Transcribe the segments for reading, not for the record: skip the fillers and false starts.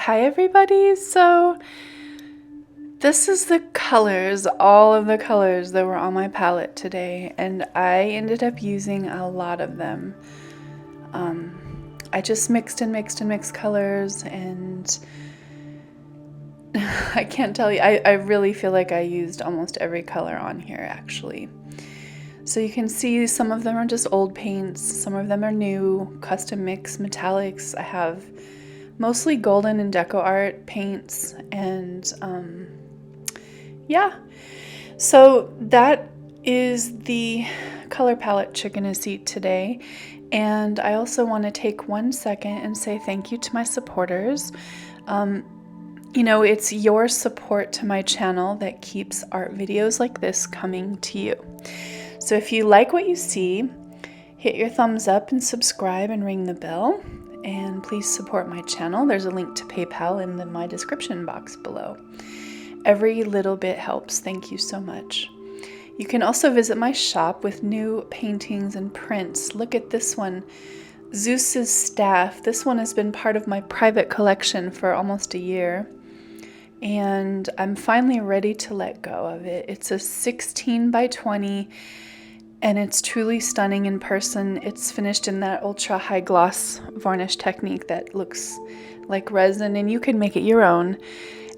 Hi everybody, so this is the colors, all of the colors that were on my palette today, and I ended up using a lot of them. I just mixed and mixed and mixed colors, and I can't tell you, I really feel like I used almost every color on here actually. So you can see some of them are just old paints, some of them are new, custom mix, metallics. I have mostly golden and deco art paints, and yeah, so that is the color palette you're gonna see today. And I also want to take 1 second and say thank you to my supporters. You know, it's your support to my channel that keeps art videos like this coming to you. So if you like what you see, hit your thumbs up and subscribe and ring the bell. And please support my channel. There's a link to PayPal in my description box below. Every little bit helps. Thank you so much. You can also visit my shop with new paintings and prints. Look at this one, Zeus's staff. This one has been part of my private collection for almost a year, and I'm finally ready to let go of it. It's a 16 by 20, and it's truly stunning in person. It's finished in that ultra high gloss varnish technique that looks like resin, and you can make it your own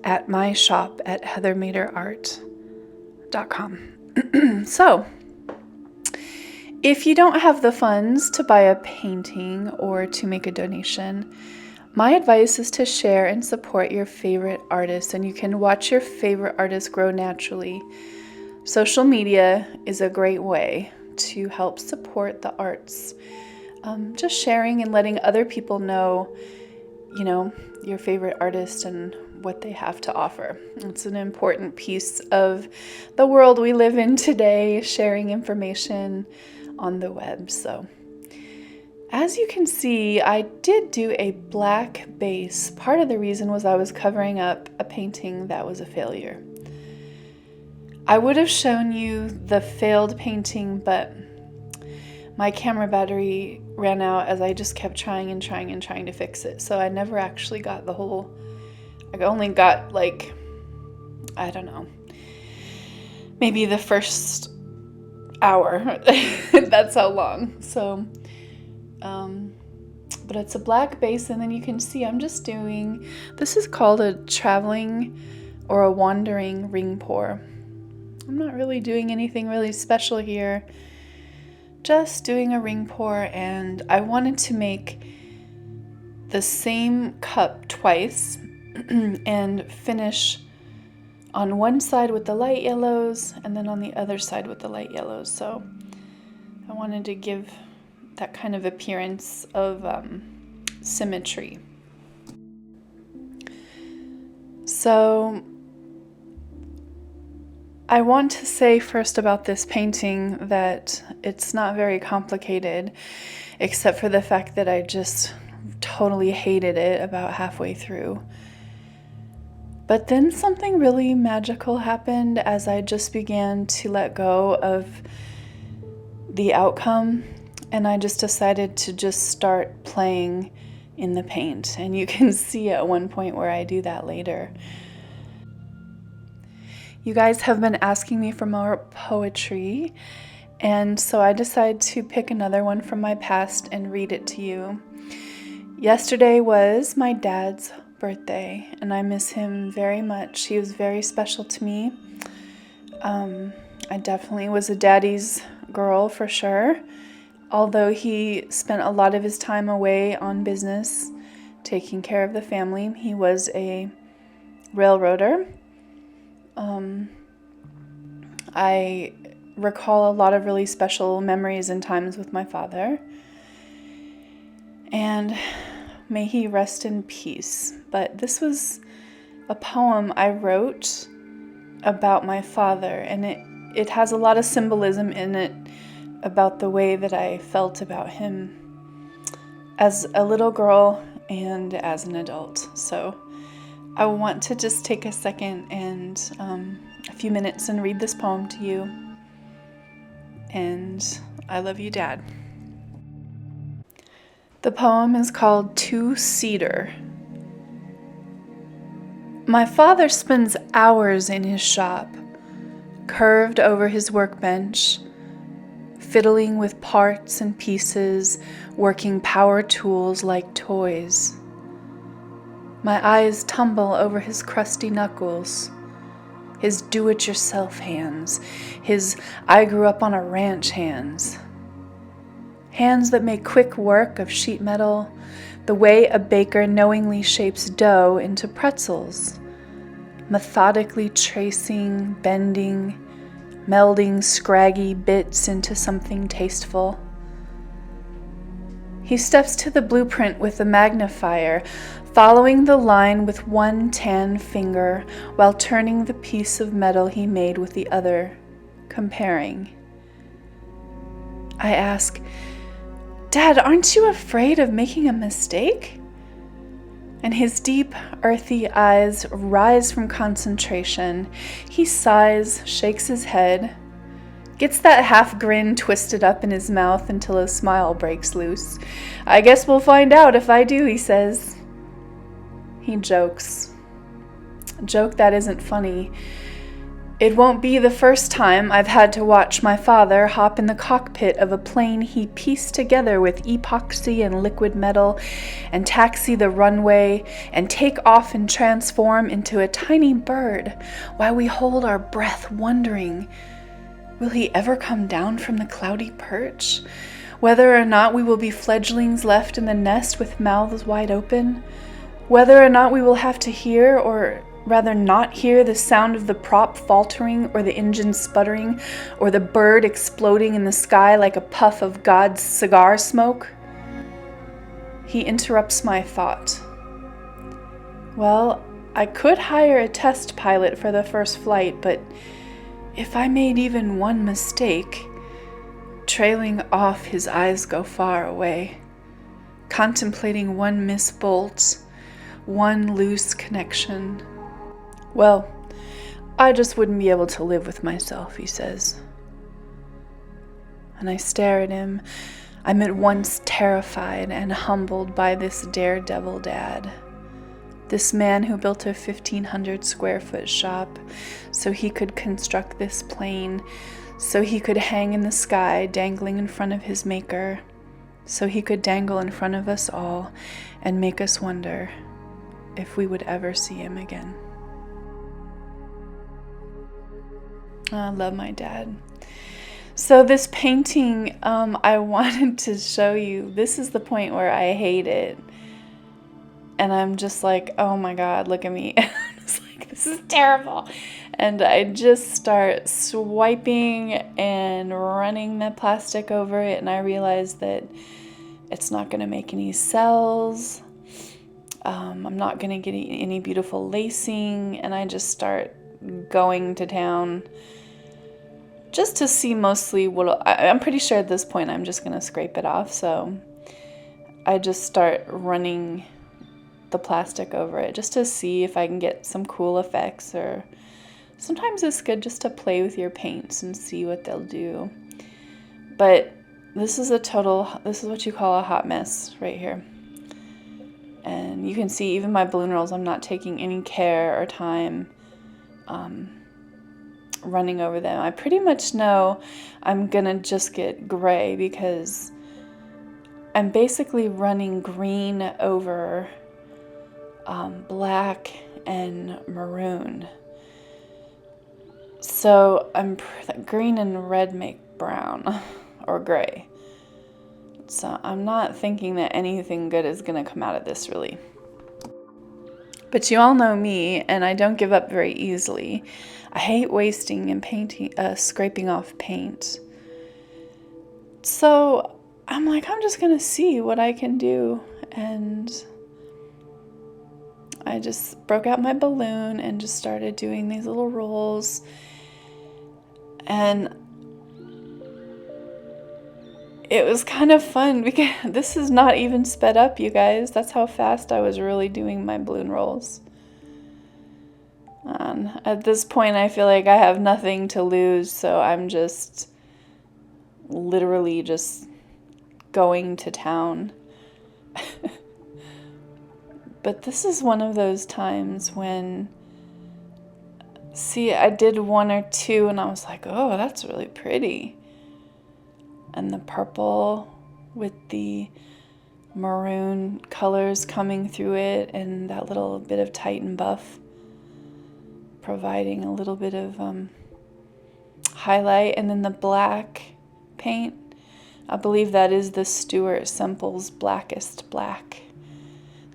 at my shop at heathermaderart.com. So, if you don't have the funds to buy a painting or to make a donation, my advice is to share and support your favorite artists, and you can watch your favorite artists grow naturally. Social media is a great way to help support the arts. Just sharing and letting other people know, you know, your favorite artist and what they have to offer. It's an important piece of the world we live in today, sharing information on the web. So, as you can see, I did do a black base. Part of the reason was I was covering up a painting that was a failure. I would have shown you the failed painting, but my camera battery ran out as I just kept trying and trying and trying to fix it. So I never actually got the whole, I only got like, I don't know, maybe the first hour. That's how long. So, but it's a black base, and then you can see I'm just doing, this is called a traveling or a wandering ring pour. I'm not really doing anything really special here. Just doing a ring pour, and I wanted to make the same cup twice and finish on one side with the light yellows and then on the other side with the light yellows. So I wanted to give that kind of appearance of symmetry. So I want to say first about this painting that it's not very complicated, except for the fact that I just totally hated it about halfway through. But then something really magical happened as I just began to let go of the outcome, and I just decided to just start playing in the paint. And you can see at one point where I do that later. You guys have been asking me for more poetry, and so I decided to pick another one from my past and read it to you. Yesterday was my dad's birthday, and I miss him very much. He was very special to me. I definitely was a daddy's girl for sure, although he spent a lot of his time away on business, taking care of the family. He was a railroader. I recall a lot of really special memories and times with my father, and may he rest in peace. But this was a poem I wrote about my father, and it has a lot of symbolism in it about the way that I felt about him as a little girl and as an adult. So I want to just take a second and a few minutes and read this poem to you. And I love you, Dad. The poem is called Two-Seater. My father spends hours in his shop, curved over his workbench, fiddling with parts and pieces, working power tools like toys. My eyes tumble over his crusty knuckles, his do-it-yourself hands, his I grew up on a ranch hands. Hands that make quick work of sheet metal, the way a baker knowingly shapes dough into pretzels, methodically tracing, bending, melding scraggy bits into something tasteful. He steps to the blueprint with the magnifier, following the line with one tan finger while turning the piece of metal he made with the other, comparing. I ask, "Dad, aren't you afraid of making a mistake?" And his deep, earthy eyes rise from concentration. He sighs, shakes his head, gets that half grin twisted up in his mouth until a smile breaks loose. "I guess we'll find out if I do," he says. He jokes. A joke that isn't funny. It won't be the first time I've had to watch my father hop in the cockpit of a plane he pieced together with epoxy and liquid metal and taxi the runway and take off and transform into a tiny bird while we hold our breath wondering, will he ever come down from the cloudy perch? Whether or not we will be fledglings left in the nest with mouths wide open? Whether or not we will have to hear, or rather not hear, the sound of the prop faltering or the engine sputtering or the bird exploding in the sky like a puff of God's cigar smoke? He interrupts my thought. Well, I could hire a test pilot for the first flight, but if I made even one mistake, trailing off, his eyes go far away, contemplating one misbolt, one loose connection. Well, I just wouldn't be able to live with myself, he says. And I stare at him. I'm at once terrified and humbled by this daredevil dad. This man who built a 1,500 square foot shop so he could construct this plane, so he could hang in the sky dangling in front of his maker, so he could dangle in front of us all and make us wonder if we would ever see him again. I love my dad. So this painting, I wanted to show you, this is the point where I hate it. And I'm just like, oh my God, look at me. I'm just like, this is terrible. And I just start swiping and running the plastic over it. And I realize that it's not going to make any cells. I'm not going to get any beautiful lacing. And I just start going to town just to see mostly what I'm pretty sure at this point I'm just going to scrape it off. So I just start running the plastic over it just to see if I can get some cool effects, or sometimes it's good just to play with your paints and see what they'll do. But this is what you call a hot mess right here. And you can see even my balloon rolls, I'm not taking any care or time running over them. I pretty much know I'm gonna just get gray because I'm basically running green over black and maroon. So green and red make brown or gray. So I'm not thinking that anything good is gonna come out of this really. But you all know me, and I don't give up very easily. I hate wasting and scraping off paint. So I'm like, I'm just gonna see what I can do. And I just broke out my balloon and just started doing these little rolls. And it was kind of fun because this is not even sped up, you guys. That's how fast I was really doing my balloon rolls. And at this point, I feel like I have nothing to lose, so I'm just literally just going to town. But this is one of those times when See, I did one or two and I was like, oh, that's really pretty. And the purple with the maroon colors coming through it, and that little bit of Titan buff providing a little bit of highlight. And then the black paint, I believe that is the Stuart Semple's Blackest Black.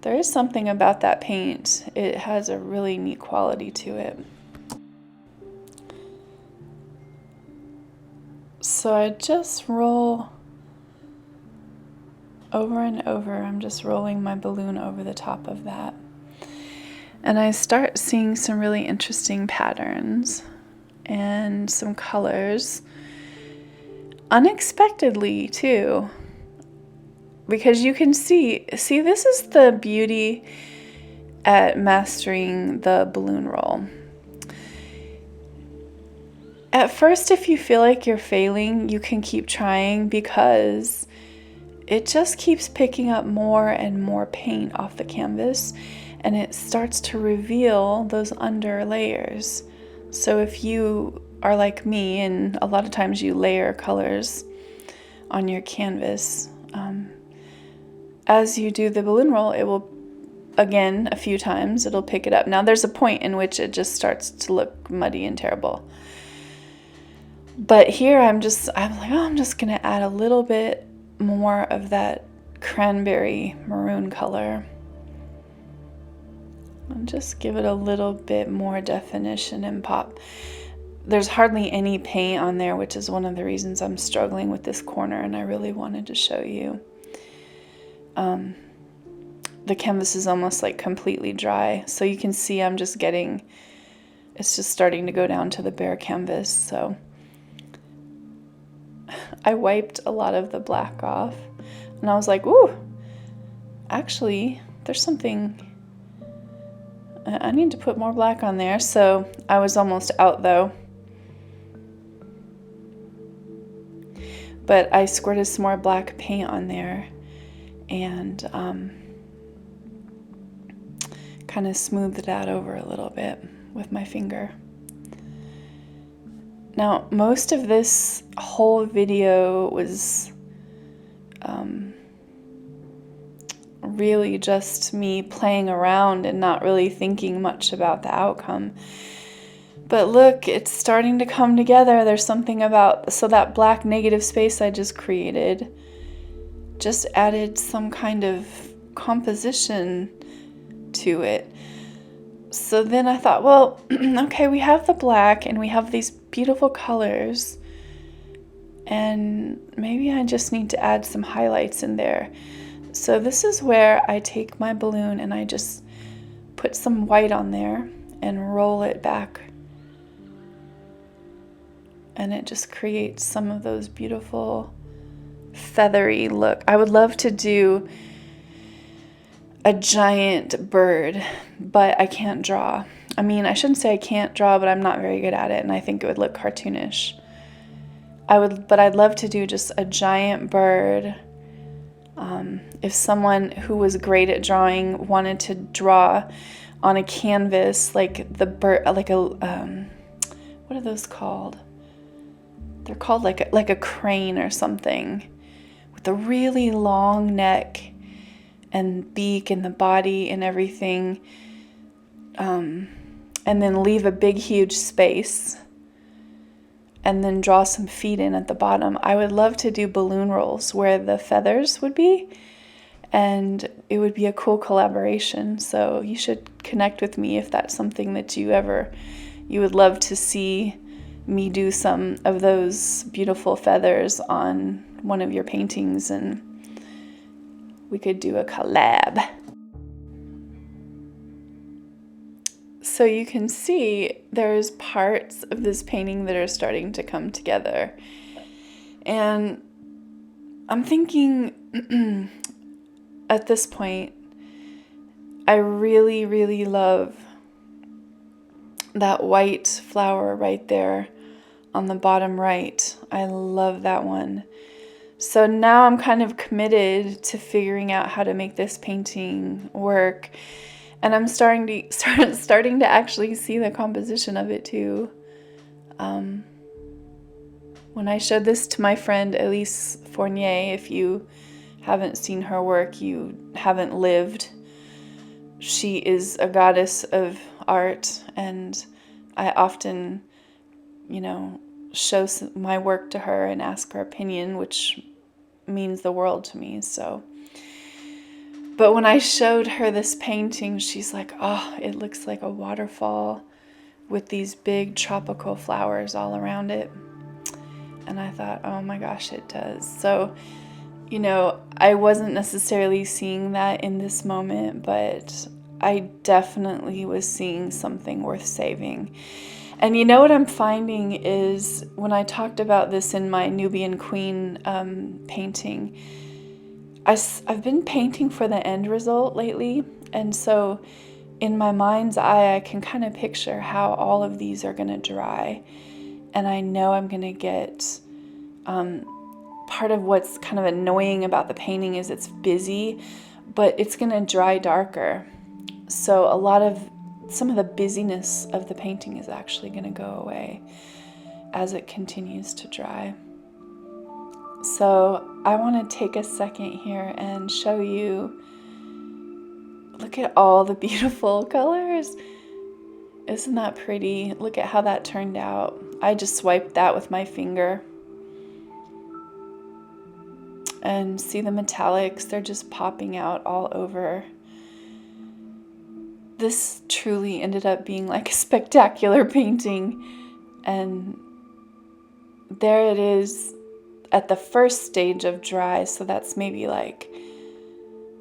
There is something about that paint. It has a really neat quality to it. So I just roll over and over. I'm just rolling my balloon over the top of that. And I start seeing some really interesting patterns and some colors. Unexpectedly too. Because you can see this is the beauty at mastering the balloon roll. At first, if you feel like you're failing, you can keep trying because it just keeps picking up more and more paint off the canvas, and it starts to reveal those under layers. So if you are like me, and a lot of times you layer colors on your canvas, as you do the balloon roll, it will, again, a few times, it'll pick it up. Now there's a point in which it just starts to look muddy and terrible. But here I'm like, oh, I'm just gonna add a little bit more of that cranberry maroon color. And just give it a little bit more definition and pop. There's hardly any paint on there, which is one of the reasons I'm struggling with this corner, and I really wanted to show you. The canvas is almost like completely dry, so you can see it's just starting to go down to the bare canvas. So I wiped a lot of the black off, and I was like, ooh, actually, there's something, I need to put more black on there. So I was almost out though. But I squirted some more black paint on there and kind of smoothed it out over a little bit with my finger. Now, most of this whole video was really just me playing around and not really thinking much about the outcome. But look, it's starting to come together. There's something about, so that black negative space I just created just added some kind of composition to it. So then I thought, well, okay, we have the black and we have these beautiful colors, and maybe I just need to add some highlights in there. So this is where I take my balloon and I just put some white on there and roll it back. And it just creates some of those beautiful feathery look. I would love to do a giant bird, but I can't draw. I mean, I shouldn't say I can't draw, but I'm not very good at it, and I think it would look cartoonish. But I'd love to do just a giant bird. If someone who was great at drawing wanted to draw on a canvas, like the bird, like a, what are those called? They're called like a crane or something, with a really long neck and beak and the body and everything, and then leave a big huge space and then draw some feet in at the bottom. I would love to do balloon rolls where the feathers would be, and it would be a cool collaboration. So you should connect with me if that's something that you would love to see me do some of those beautiful feathers on one of your paintings, and we could do a collab. So you can see there's parts of this painting that are starting to come together. And I'm thinking at this point, I really, really love that white flower right there on the bottom right. I love that one. So now I'm kind of committed to figuring out how to make this painting work. And I'm starting to actually see the composition of it too. When I showed this to my friend Elise Fournier, if you haven't seen her work, you haven't lived. She is a goddess of art, and I often, show my work to her and ask her opinion, which means the world to me. But when I showed her this painting, she's like, oh, it looks like a waterfall with these big tropical flowers all around it. And I thought, oh my gosh, it does. So, I wasn't necessarily seeing that in this moment, but I definitely was seeing something worth saving. And what I'm finding is, when I talked about this in my Nubian Queen painting, I've been painting for the end result lately. And so in my mind's eye, I can kind of picture how all of these are going to dry. And I know I'm going to get, part of what's kind of annoying about the painting is it's busy, but it's going to dry darker. So some of the busyness of the painting is actually going to go away as it continues to dry. So I want to take a second here and show you, look at all the beautiful colors. Isn't that pretty? Look at how that turned out. I just swiped that with my finger. And see the metallics, they're just popping out all over. This truly ended up being like a spectacular painting. And there it is at the first stage of dry. So that's maybe I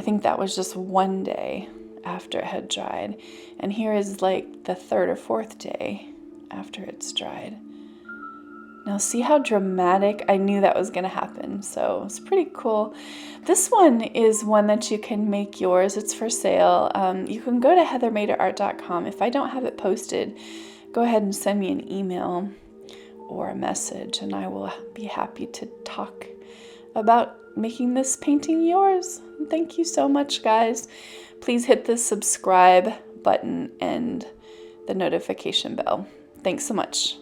think that was just one day after it had dried. And here is the third or fourth day after it's dried. Now see how dramatic? I knew that was going to happen, so it's pretty cool. This one is one that you can make yours. It's for sale. You can go to heathermaderart.com. If I don't have it posted, go ahead and send me an email or a message, and I will be happy to talk about making this painting yours. Thank you so much, guys. Please hit the subscribe button and the notification bell. Thanks so much.